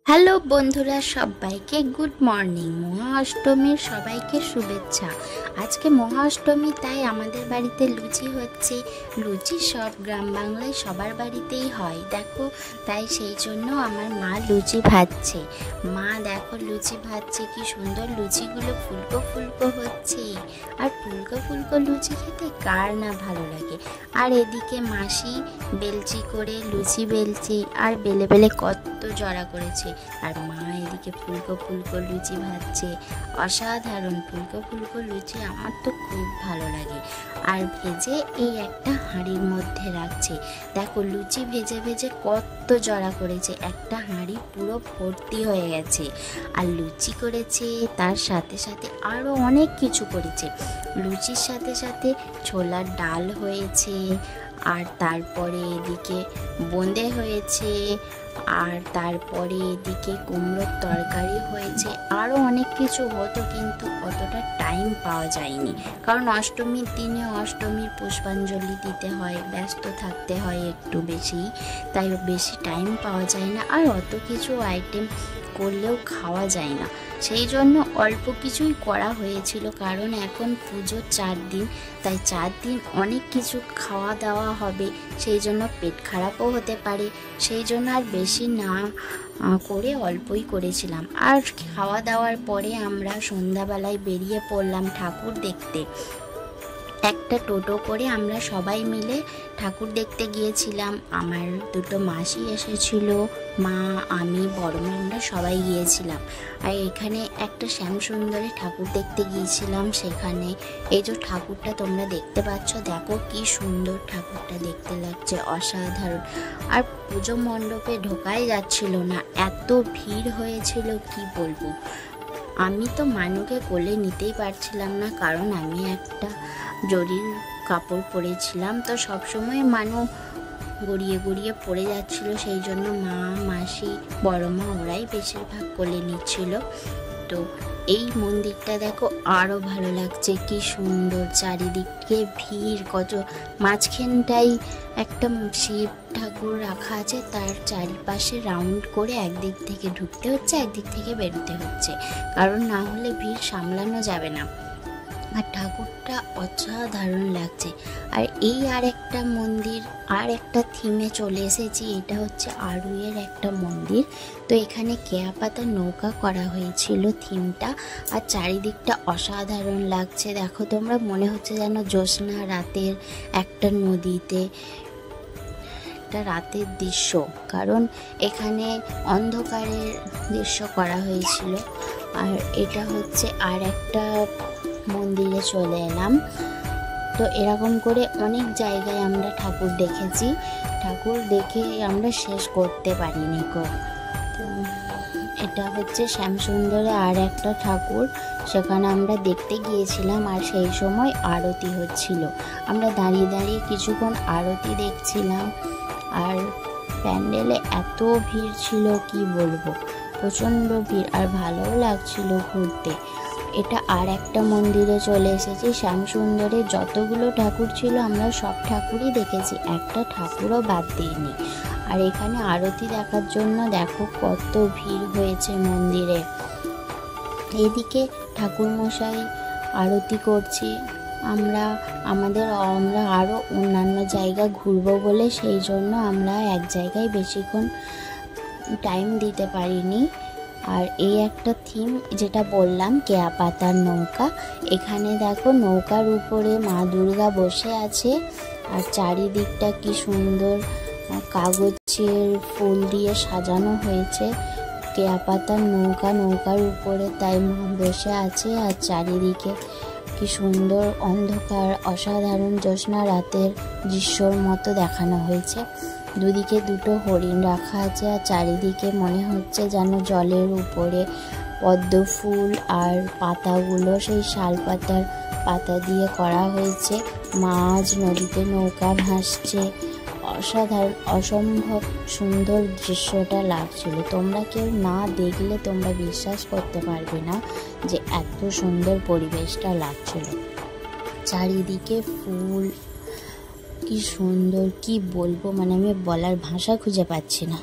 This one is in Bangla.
হ্যালো বন্ধুরা, সবাইকে গুড মর্নিং। মহা অষ্টমীর সবাইকে শুভেচ্ছা। আজকে মহা অষ্টমী, তাই আমাদের বাড়িতে লুচি হচ্ছে। লুচি সব গ্রাম বাংলায় সবার বাড়িতেই হয় দেখো, তাই সেই জন্য আমার মা লুচি ভাজছে। মা দেখো লুচি ভাজছে, কি সুন্দর লুচিগুলো ফুলকো ফুলকো হচ্ছে। আর ফুলকো ফুলকো লুচি খেতে কার না ভালো লাগে। আর এদিকে মাসি বেলচি করে লুচি বেলছে, আর বেলে বেলে কত জড়া করেছে। আর মা এদিকে ফুলকো ফুলকো লুচি ভাজছে। অসাধারণ ফুলকো ফুলকো লুচি আমার তো খুব ভালো লাগে। আর ভেজে এই একটা হাঁড়ির মধ্যে রাখছে। দেখো লুচি ভেজে ভেজে কত জড়া করেছে, একটা হাঁড়ি পুরো ভর্তি হয়ে গেছে। আর লুচি করেছে, তার সাথে সাথে আরও অনেক কিছু করেছে। লুচির সাথে সাথে ছোলার ডাল হয়েছে, আর তারপরে এদিকে বোঁদে হয়েছে, আর তারপরে এদিকে কুমড়োর তরকারি হয়েছে। আরও অনেক কিছু হতো, কিন্তু অতটা টাইম পাওয়া যায়নি, কারণ অষ্টমীর দিনে অষ্টমীর পুষ্পাঞ্জলি দিতে হয়, ব্যস্ত থাকতে হয় একটু বেশি, তাই বেশি টাইম পাওয়া যায় না। আর অত কিছু আইটেম করলেও খাওয়া যায় না, সেই জন্য অল্প কিছুই করা হয়েছিল। কারণ এখন পুজোর 4 দিন, তাই 4 দিন অনেক কিছু খাওয়া দাওয়া হবে, সেই জন্য পেট খারাপও হতে পারে। সেই জন্য আর বেশি না করে অল্পই করেছিলাম। আর খাওয়া দাওয়ার পরে আমরা সন্ধ্যাবেলায় বেরিয়ে পড়লাম ঠাকুর দেখতে। একটা টোটো করে আমরা সবাই মিলে ঠাকুর দেখতে গিয়েছিলাম। আমার দুটো মাসি এসেছিল, মা, আমি, বড় মা, আমরা সবাই গিয়েছিলাম। আর এখানে একটা শ্যামসুন্দরে ঠাকুর দেখতে গিয়েছিলাম। সেখানে এই যে ঠাকুরটা তোমরা দেখতে পাচ্ছ, দেখো কি সুন্দর ঠাকুরটা দেখতে লাগছে, অসাধারণ। আর পুজো মণ্ডপে ঢোকাই যাচ্ছিল না, এত ভিড় হয়েছিল কি বলবো। আমি তো মানুকে কোলে নিতেই পারছিলাম না, কারণ আমি একটা জরির কাপড় পরেছিলাম, তো সবসময় মানু গড়িয়ে গড়িয়ে পড়ে যাচ্ছিল। সেই জন্য মা, মাসি, বড় মা ওরাই বেশিরভাগ কোলে নিচ্ছিল। তো এই মন্দিরটা দেখো আরও ভালো লাগছে, কি সুন্দর, চারিদিকে ভিড় কত। মাঝখানটাই একটা শিব ঠাকুর রাখা আছে, তার চারিপাশে রাউন্ড করে একদিক থেকে ঢুকতে হচ্ছে, একদিক থেকে বেরোতে হচ্ছে, কারণ না হলে ভিড় সামলানো যাবে না। আর ঠাকুরটা অসাধারণ লাগছে। আর এই আর একটা মন্দির, আর একটা থিমে চলে এসেছি। এটা হচ্ছে আড়ুইয়ের একটা মন্দির। তো এখানে কেয়া পাতার নৌকা করা হয়েছিল থিমটা, আর চারিদিকটা অসাধারণ লাগছে। দেখো তোমরা, মনে হচ্ছে যেন জ্যোৎস্না রাতের একটা নদীতে একটা রাতের দৃশ্য, কারণ এখানে অন্ধকারের দৃশ্য করা হয়েছিল। আর এটা হচ্ছে আর একটা মন্দিরে চলে এলাম। তো এরকম করে অনেক জায়গায় আমরা ঠাকুর দেখেছি, ঠাকুর দেখে আমরা শেষ করতে পারিনি গো। তো এটা হচ্ছে শ্যামসুন্দরে আর একটা ঠাকুর, সেখানে আমরা দেখতে গিয়েছিলাম। আর সেই সময় আরতি হচ্ছিল, আমরা দাঁড়িয়ে দাঁড়িয়ে কিছুক্ষণ আরতি দেখছিলাম। আর প্যান্ডেলে এত ভিড় ছিল কি বলবো, প্রচণ্ড ভিড়, আর ভালোও লাগছিল ঘুরতে। এটা আর একটা মন্দিরে চলে এসেছি। শ্যামসুন্দরে যতগুলো ঠাকুর ছিল আমরা সব ঠাকুরই দেখেছি, একটা ঠাকুরও বাদ দিইনি। আর এখানে আরতি দেখার জন্য দেখো কত ভিড় হয়েছে মন্দিরে। এদিকে ঠাকুরমশাই আরতি করছি। আমরা আরও অন্যান্য জায়গা ঘুরবো বলে সেই জন্য আমরা এক জায়গায় বেশিক্ষণ টাইম দিতে পারিনি। আর এই একটা থিম যেটা বললাম, কেয়া পাতার নৌকা। এখানে দেখো নৌকার উপরে মা দুর্গা বসে আছে, আর চারিদিকটা কি সুন্দর কাগজের ফুল দিয়ে সাজানো হয়েছে। কেয়া পাতার নৌকা, নৌকার উপরে তাই মা বসে আছে। আর চারিদিকে কি সুন্দর অন্ধকার, অসাধারণ জ্যোৎস্না রাতের দৃশ্যর মতো দেখানো হয়েছে। দুদিকে দুটো হরিণ রাখা আছে, আর চারিদিকে মনে হচ্ছে যেন জলের উপরে পদ্ম ফুল আর পাতাগুলো সেই শাল পাতার পাতা দিয়ে করা হয়েছে। মাঝ নদীতে নৌকা ভাসছে, অসাধারণ অসম্ভব সুন্দর দৃশ্যটা লাগছিল। তোমরা কেউ না দেখলে তোমরা বিশ্বাস করতে পারবে না যে এত সুন্দর পরিবেশটা লাগছিল। চারিদিকে ফুল, কি সুন্দর, কি বলবো, মানে আমি বলার ভাষা খুঁজে পাচ্ছি না।